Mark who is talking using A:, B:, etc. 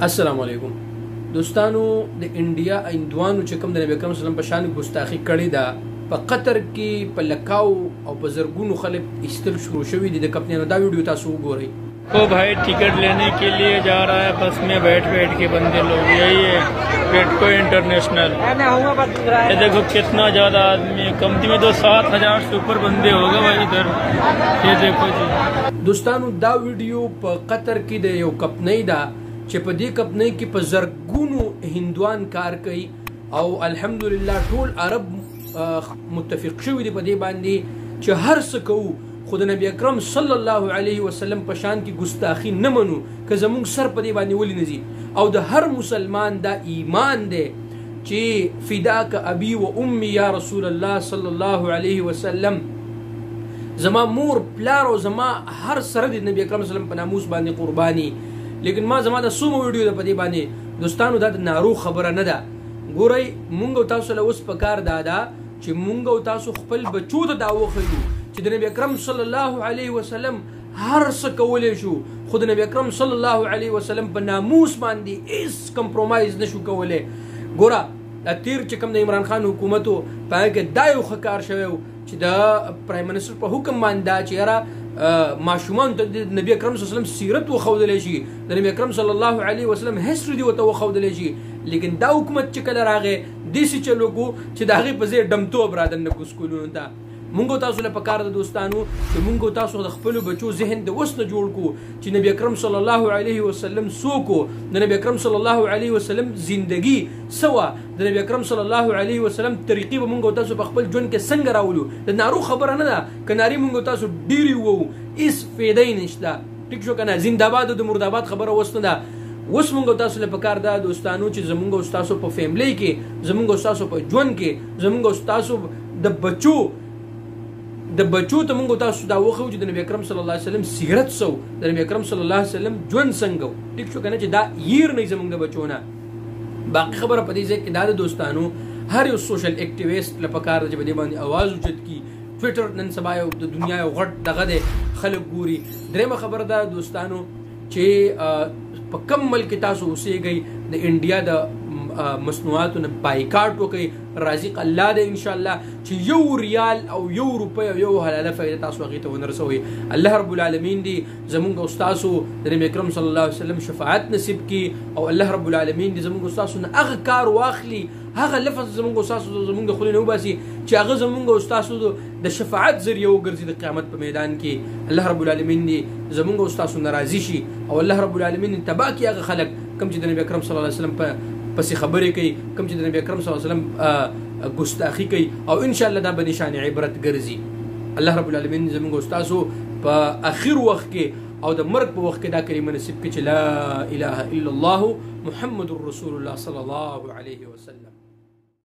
A: السلام علیکم دوستانو د انډیا هندوانو چې کوم د نبی اکرم صلی الله علیه وسلم په شان ګستاخی کړې ده په قطر کې په لکاو او په زرګونو خلک ایستل شروع شوي دي د کپتانانو دا ویډیو تاسو وګورئ
B: वो भाई टिकट लेने के लिए जा रहा है बस में बैठ के बंदे लोग यही है पेटको इंटरनेशनल। ये देखो कितना ज़्यादा आदमी है, कमती में तो 7,000 से ऊपर बंदे होगा भाई इधर। ये देखो जी
A: دوستانو دا ویډیو په قطر کې د یو کپنۍ ده چې په دې کپنۍ کې په زرګونو هندوان کار کوي او الحمدلله ټول عرب متفق شوي دي په دې باندې چې هر څه کوو خو د نبی اکرم صلی الله علیه وسلم په شان کې ګستاخی نه منو که زموږ سر په دې باندې ولې نه ځي او د هر مسلمان دا ایمان دی چې فداک ابي و امي یا رسول الله صلی الله علیه وسلم زما مور پلار او زما هر سره د نبی اکرم صلی الله علیه وسلم په ناموس باندې قرباني لیکن ما زما د سومو ویډیو د په دې باندې دوستانو دا د نارو خبره نه ده ګورئ مونږ تاسو له اوس په کار دا چې مونږ تاسو خپل بچو ته دا وښیو چې د نبی اکرم صلی الله علیه وسلم هر څه کولی شو خو د نبی اکرم صلی الله علیه وسلم په ناموس باندې هیڅ کمپرومایز نشو کولی ګوره تیر چې کوم د عمران خان حکومت و په هغه کې دا یو ښه کار شوی و چې د پرایم منسټر په حکم باندې دا چې یاره ماشومان ته د نبی اکرم صلی الله علیه وسلم سیرت وښودلی شي د نبی اکرم صلی الله علیه وسلم هسټري دې ورته وښودلی شي لیکن دا حکومت چې کله راغی داسې چلو کو چې د هغې په ځای ډمتوب رادنه کو سکولونو ته مونږ تاسو له پکار د دوستانو چې مونږ تاسو د خپل بچو ذهن د وس نه جوړ کو چې نبی اکرم صلی الله علیه وسلم سوکو د نبی اکرم صلی الله علیه وسلم زندگی سوا د نبی اکرم صلی الله علیه وسلم طریقې به مونږ تاسو په خپل ژوند کې څنګه راولو د نارو خبره نه ده کناري مونږ تاسو ډیری وو اس فیدای نشته ټیک شو کنه زنده‌باد د مرداباد خبره وسنه ده اوس مونږ تاسو له پکار دا دوستانو چې زمونږ استادو په فیملی کې زمونږ استادو په ژوند کې زمونږ استادو د بچو ته مونږ تاسو دا وخو چې د نبی اکرم صلی الله علیه وسلم سیرت سو د نبی اکرم صلی الله علیه وسلم ژوند څنګه ټیک شو کنه چې دا ییر نه زمونږ د بچونه باقي خبره پدې ځکه چې دا دوستانو هر یو سوشل اکټیویست لپاره چې باندې باندې आवाज اوچت کی ټوئیټر نن سبا یو د دنیا یو غټ دغه ده خلک ګوري درېمه خبره ده دوستانو چې په کم ملک تاسو اوسېږئ د انډیا د مصنوعاتو نه بایکاټ وکړئ رازق الله دی ان شاء الله چې یو ریال او یو روپۍ او یو حلاله فایده تاسو هغې ته ونرسوئ الله رب العالمین دی زمونږ استاسو د نبی اکرم صلی الله علیه وسلم شفاعت نصیب کړي او الله رب العالمین دی زمونږ استاسو نه هغه کار واخلي هغه لفظ زمونږ استاسو زمونږ د خولې نه وباسي چې هغه زمونږ استاسو د شفاعت ذریعه وګرځي د قیامت په میدان کې الله رب العالمین دی زمونږ استاسو ناراضي شي او الله رب العالمین تبا کړي هغه خلک کوم چې د نبی اکرم صلی الله علیه وسلم پسې خبرې کوي کوم چې د نبی اکرم صلی الله علیه وسلم ګستاخی کوي او ان شاء الله دا به نشان عبرت ګرځي الله رب العالمین زموږ استادو په اخر وخت کې او د مرګ په وخت کې دا کلمه نصیب کړي چې لا اله الا الله محمد رسول الله صلی الله علیه وسلم.